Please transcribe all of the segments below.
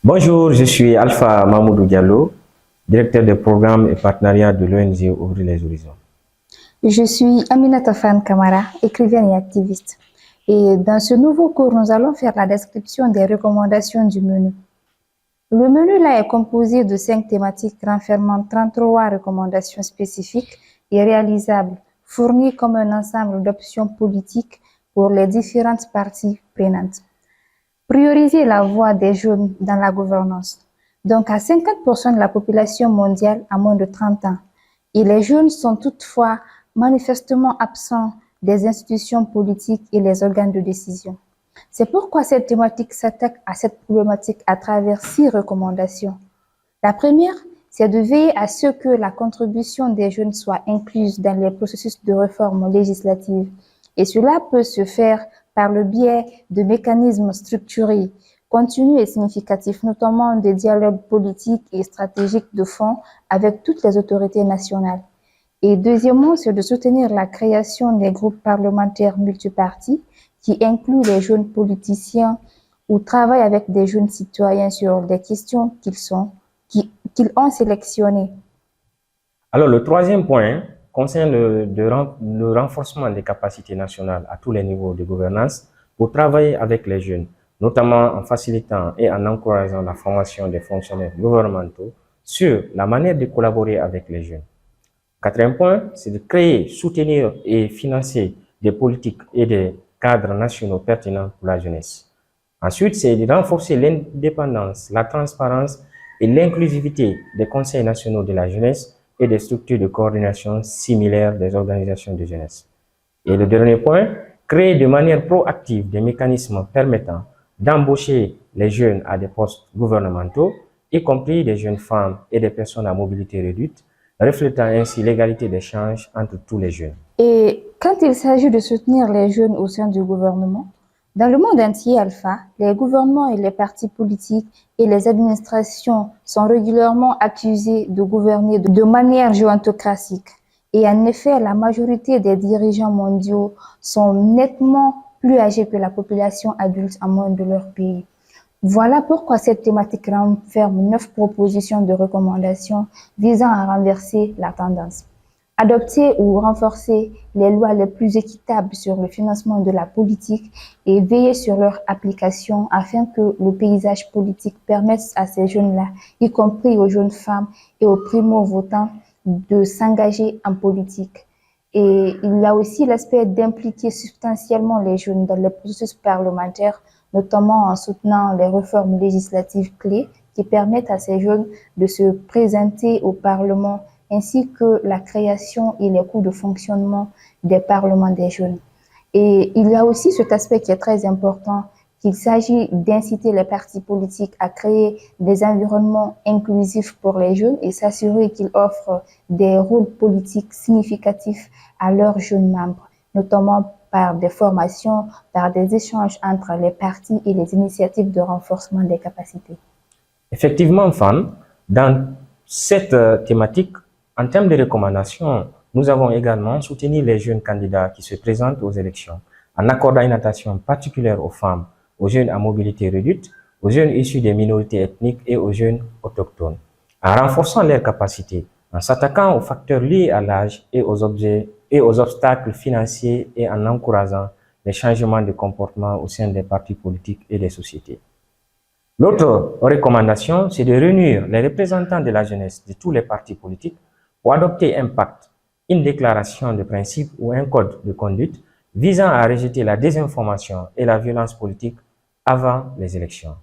Bonjour, je suis Alpha Mamoudou Diallo, directeur des programmes et partenariats de l'ONG Ouvrir les Horizons. Je suis Aminata Fan Kamara, écrivaine et activiste. Et dans ce nouveau cours, nous allons faire la description des recommandations du menu. Le menu là est composé de 5 thématiques renfermant 33 recommandations spécifiques et réalisables, fournies comme un ensemble d'options politiques pour les différentes parties prenantes. Prioriser la voix des jeunes dans la gouvernance. Donc, à 50% de la population mondiale a moins de 30 ans. Et les jeunes sont toutefois manifestement absents des institutions politiques et les organes de décision. C'est pourquoi cette thématique s'attaque à cette problématique à travers 6 recommandations. La première, c'est de veiller à ce que la contribution des jeunes soit incluse dans les processus de réforme législative. Et cela peut se faire par le biais de mécanismes structurés, continus et significatifs, notamment des dialogues politiques et stratégiques de fond avec toutes les autorités nationales. Et deuxièmement, c'est de soutenir la création des groupes parlementaires multipartis qui incluent les jeunes politiciens ou travaillent avec des jeunes citoyens sur des questions qu'ils ont sélectionnées. Alors, le troisième point concerne le renforcement des capacités nationales à tous les niveaux de gouvernance pour travailler avec les jeunes, notamment en facilitant et en encourageant la formation des fonctionnaires gouvernementaux sur la manière de collaborer avec les jeunes. Quatrième point, c'est de créer, soutenir et financer des politiques et des cadres nationaux pertinents pour la jeunesse. Ensuite, c'est de renforcer l'indépendance, la transparence et l'inclusivité des conseils nationaux de la jeunesse et des structures de coordination similaires des organisations de jeunesse. Et le dernier point, créer de manière proactive des mécanismes permettant d'embaucher les jeunes à des postes gouvernementaux, y compris des jeunes femmes et des personnes à mobilité réduite, reflétant ainsi l'égalité des chances entre tous les jeunes. Et quand il s'agit de soutenir les jeunes au sein du gouvernement, dans le monde entier, Alpha, les gouvernements et les partis politiques et les administrations sont régulièrement accusés de gouverner de manière gérontocratique. Et en effet, la majorité des dirigeants mondiaux sont nettement plus âgés que la population adulte en moins de leur pays. Voilà pourquoi cette thématique renferme 9 propositions de recommandations visant à renverser la tendance. Adopter ou renforcer les lois les plus équitables sur le financement de la politique et veiller sur leur application afin que le paysage politique permette à ces jeunes-là, y compris aux jeunes femmes et aux primo-votants, de s'engager en politique. Et il y a aussi l'aspect d'impliquer substantiellement les jeunes dans les processus parlementaires, notamment en soutenant les réformes législatives clés qui permettent à ces jeunes de se présenter au Parlement, ainsi que la création et les coûts de fonctionnement des parlements des jeunes. Et il y a aussi cet aspect qui est très important, qu'il s'agit d'inciter les partis politiques à créer des environnements inclusifs pour les jeunes et s'assurer qu'ils offrent des rôles politiques significatifs à leurs jeunes membres, notamment par des formations, par des échanges entre les partis et les initiatives de renforcement des capacités. Effectivement, Fan, dans cette thématique, en termes de recommandations, nous avons également soutenu les jeunes candidats qui se présentent aux élections en accordant une attention particulière aux femmes, aux jeunes à mobilité réduite, aux jeunes issus des minorités ethniques et aux jeunes autochtones, en renforçant leurs capacités, en s'attaquant aux facteurs liés à l'âge et aux obstacles financiers et en encourageant les changements de comportement au sein des partis politiques et des sociétés. L'autre recommandation, c'est de réunir les représentants de la jeunesse de tous les partis politiques pour adopter un pacte, une déclaration de principe ou un code de conduite visant à rejeter la désinformation et la violence politique avant les élections.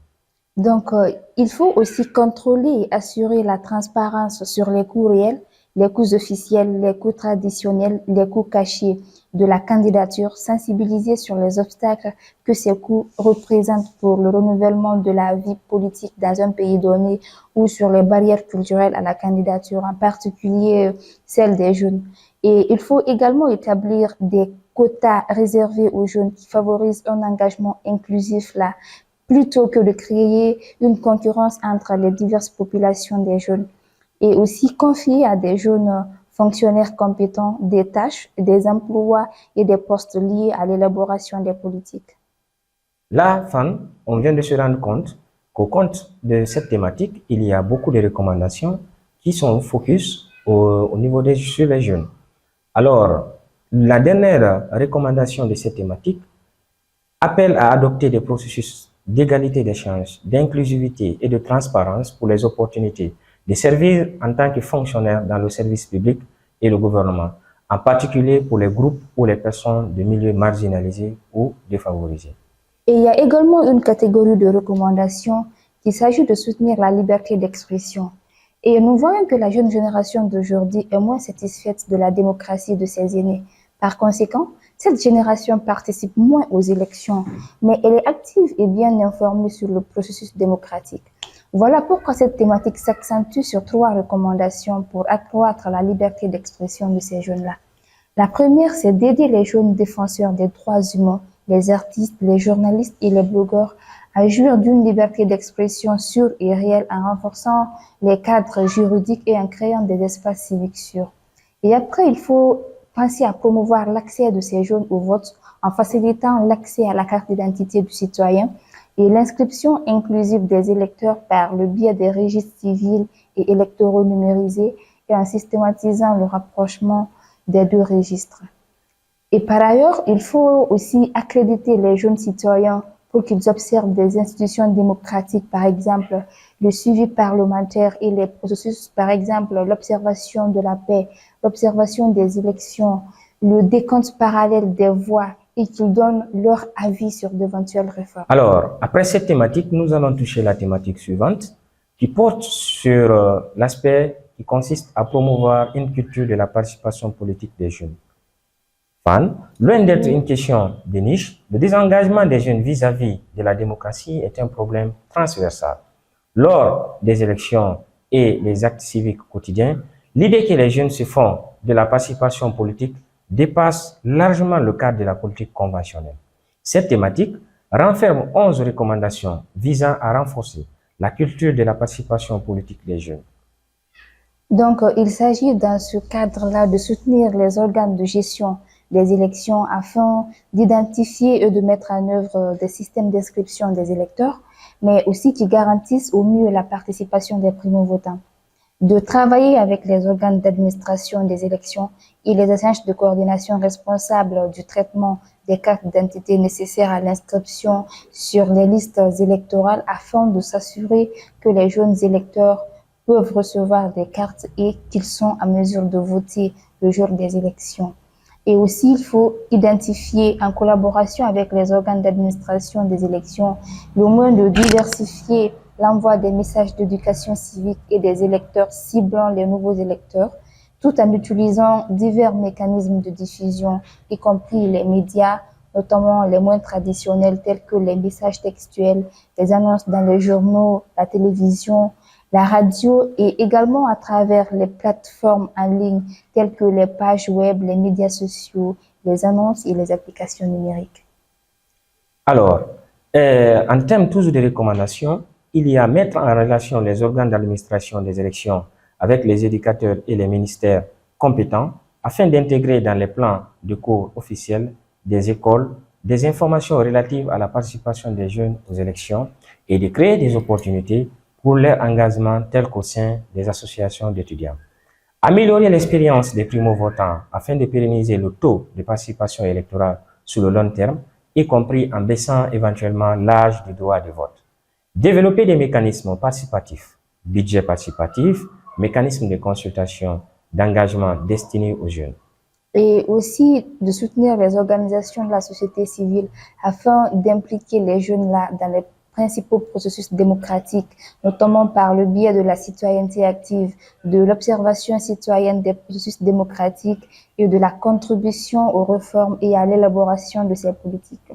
Donc, il faut aussi contrôler et assurer la transparence sur les coûts réels, les coûts officiels, les coûts traditionnels, les coûts cachés de la candidature, sensibiliser sur les obstacles que ces coûts représentent pour le renouvellement de la vie politique dans un pays donné ou sur les barrières culturelles à la candidature, en particulier celle des jeunes. Et il faut également établir des quotas réservés aux jeunes qui favorisent un engagement inclusif là, plutôt que de créer une concurrence entre les diverses populations des jeunes, et aussi confier à des jeunes fonctionnaires compétents des tâches, des emplois et des postes liés à l'élaboration des politiques. Là, Fan, on vient de se rendre compte qu'au compte de cette thématique, il y a beaucoup de recommandations qui sont focus au niveau sur les jeunes. Alors, la dernière recommandation de cette thématique appelle à adopter des processus d'égalité d'échange, d'inclusivité et de transparence pour les opportunités de servir en tant que fonctionnaire dans le service public et le gouvernement, en particulier pour les groupes ou les personnes de milieux marginalisés ou défavorisés. Et il y a également une catégorie de recommandations qu'il s'agit de soutenir la liberté d'expression. Et nous voyons que la jeune génération d'aujourd'hui est moins satisfaite de la démocratie de ses aînés. Par conséquent, cette génération participe moins aux élections, mais elle est active et bien informée sur le processus démocratique. Voilà pourquoi cette thématique s'accentue sur 3 recommandations pour accroître la liberté d'expression de ces jeunes-là. La première, c'est d'aider les jeunes défenseurs des droits humains, les artistes, les journalistes et les blogueurs à jouir d'une liberté d'expression sûre et réelle en renforçant les cadres juridiques et en créant des espaces civiques sûrs. Et après, il faut penser à promouvoir l'accès de ces jeunes au vote en facilitant l'accès à la carte d'identité du citoyen et l'inscription inclusive des électeurs par le biais des registres civils et électoraux numérisés et en systématisant le rapprochement des 2 registres. Et par ailleurs, il faut aussi accréditer les jeunes citoyens pour qu'ils observent des institutions démocratiques, par exemple le suivi parlementaire et les processus, par exemple l'observation de la paix, l'observation des élections, le décompte parallèle des voix et qu'ils donnent leur avis sur d'éventuelles réformes. Alors, après cette thématique, nous allons toucher la thématique suivante qui porte sur l'aspect qui consiste à promouvoir une culture de la participation politique des jeunes. Loin d'être une question de niche, le désengagement des jeunes vis-à-vis de la démocratie est un problème transversal. Lors des élections et des actes civiques quotidiens, l'idée que les jeunes se font de la participation politique dépasse largement le cadre de la politique conventionnelle. Cette thématique renferme 11 recommandations visant à renforcer la culture de la participation politique des jeunes. Donc, il s'agit dans ce cadre-là de soutenir les organes de gestion des élections afin d'identifier et de mettre en œuvre des systèmes d'inscription des électeurs, mais aussi qui garantissent au mieux la participation des primo-votants. De travailler avec les organes d'administration des élections et les agences de coordination responsables du traitement des cartes d'identité nécessaires à l'inscription sur les listes électorales afin de s'assurer que les jeunes électeurs peuvent recevoir des cartes et qu'ils sont en mesure de voter le jour des élections. Et aussi, il faut identifier en collaboration avec les organes d'administration des élections le moyen de diversifier l'envoi des messages d'éducation civique et des électeurs ciblant les nouveaux électeurs, tout en utilisant divers mécanismes de diffusion, y compris les médias, notamment les moins traditionnels tels que les messages textuels, les annonces dans les journaux, la télévision, la radio et également à travers les plateformes en ligne telles que les pages web, les médias sociaux, les annonces et les applications numériques. Alors, en termes toujours de recommandations, il y a mettre en relation les organes d'administration des élections avec les éducateurs et les ministères compétents afin d'intégrer dans les plans de cours officiels des écoles des informations relatives à la participation des jeunes aux élections et de créer des opportunités pour leur engagement tel qu'au sein des associations d'étudiants. Améliorer l'expérience des primo-votants afin de pérenniser le taux de participation électorale sur le long terme, y compris en baissant éventuellement l'âge du droit de vote. Développer des mécanismes participatifs, budget participatif, mécanismes de consultation, d'engagement destinés aux jeunes. Et aussi de soutenir les organisations de la société civile afin d'impliquer les jeunes là dans les principaux processus démocratiques, notamment par le biais de la citoyenneté active, de l'observation citoyenne des processus démocratiques et de la contribution aux réformes et à l'élaboration de ces politiques.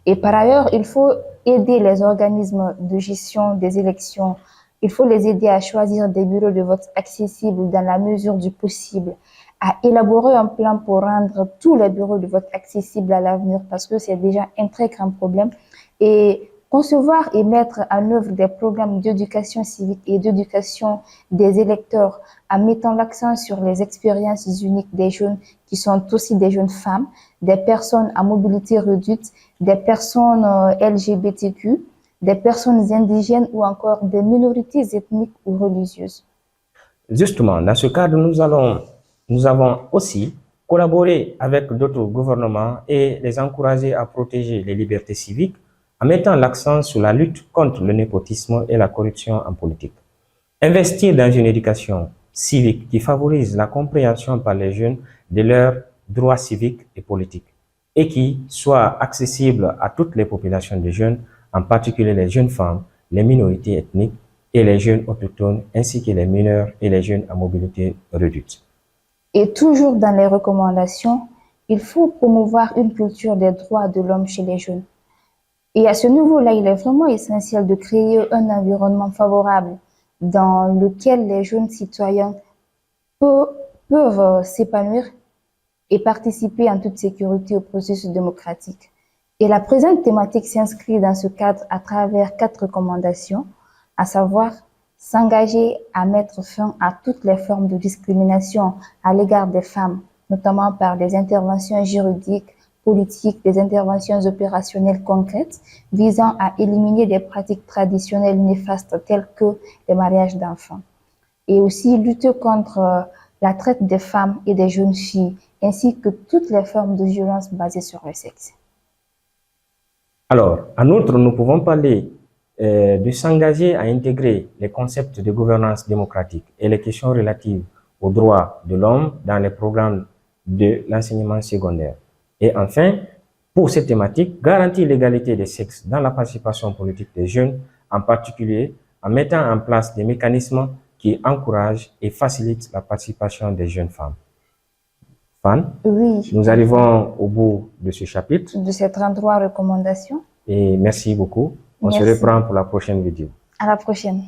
Et par ailleurs, il faut aider les organismes de gestion des élections. Il faut les aider à choisir des bureaux de vote accessibles dans la mesure du possible, à élaborer un plan pour rendre tous les bureaux de vote accessibles à l'avenir parce que c'est déjà un très grand problème. Et concevoir et mettre en œuvre des programmes d'éducation civique et d'éducation des électeurs en mettant l'accent sur les expériences uniques des jeunes qui sont aussi des jeunes femmes, des personnes à mobilité réduite, des personnes LGBTQ, des personnes indigènes ou encore des minorités ethniques ou religieuses. Justement, dans ce cadre, nous avons aussi collaboré avec d'autres gouvernements et les encourager à protéger les libertés civiques en mettant l'accent sur la lutte contre le népotisme et la corruption en politique. Investir dans une éducation civique qui favorise la compréhension par les jeunes de leurs droits civiques et politiques et qui soit accessible à toutes les populations de jeunes, en particulier les jeunes femmes, les minorités ethniques et les jeunes autochtones, ainsi que les mineurs et les jeunes à mobilité réduite. Et toujours dans les recommandations, il faut promouvoir une culture des droits de l'homme chez les jeunes. Et à ce niveau-là, il est vraiment essentiel de créer un environnement favorable dans lequel les jeunes citoyens peuvent s'épanouir et participer en toute sécurité au processus démocratique. Et la présente thématique s'inscrit dans ce cadre à travers 4 recommandations, à savoir s'engager à mettre fin à toutes les formes de discrimination à l'égard des femmes, notamment par des interventions juridiques, politiques, des interventions opérationnelles concrètes visant à éliminer des pratiques traditionnelles néfastes telles que les mariages d'enfants. Et aussi lutter contre la traite des femmes et des jeunes filles, ainsi que toutes les formes de violence basées sur le sexe. Alors, en outre, nous pouvons parler de s'engager à intégrer les concepts de gouvernance démocratique et les questions relatives aux droits de l'homme dans les programmes de l'enseignement secondaire. Et enfin, pour cette thématique, garantir l'égalité des sexes dans la participation politique des jeunes, en particulier en mettant en place des mécanismes qui encouragent et facilitent la participation des jeunes femmes. Fan, Oui. Nous arrivons au bout de ce chapitre. De ces 33 recommandations. Et merci beaucoup. On se reprend pour la prochaine vidéo. À la prochaine.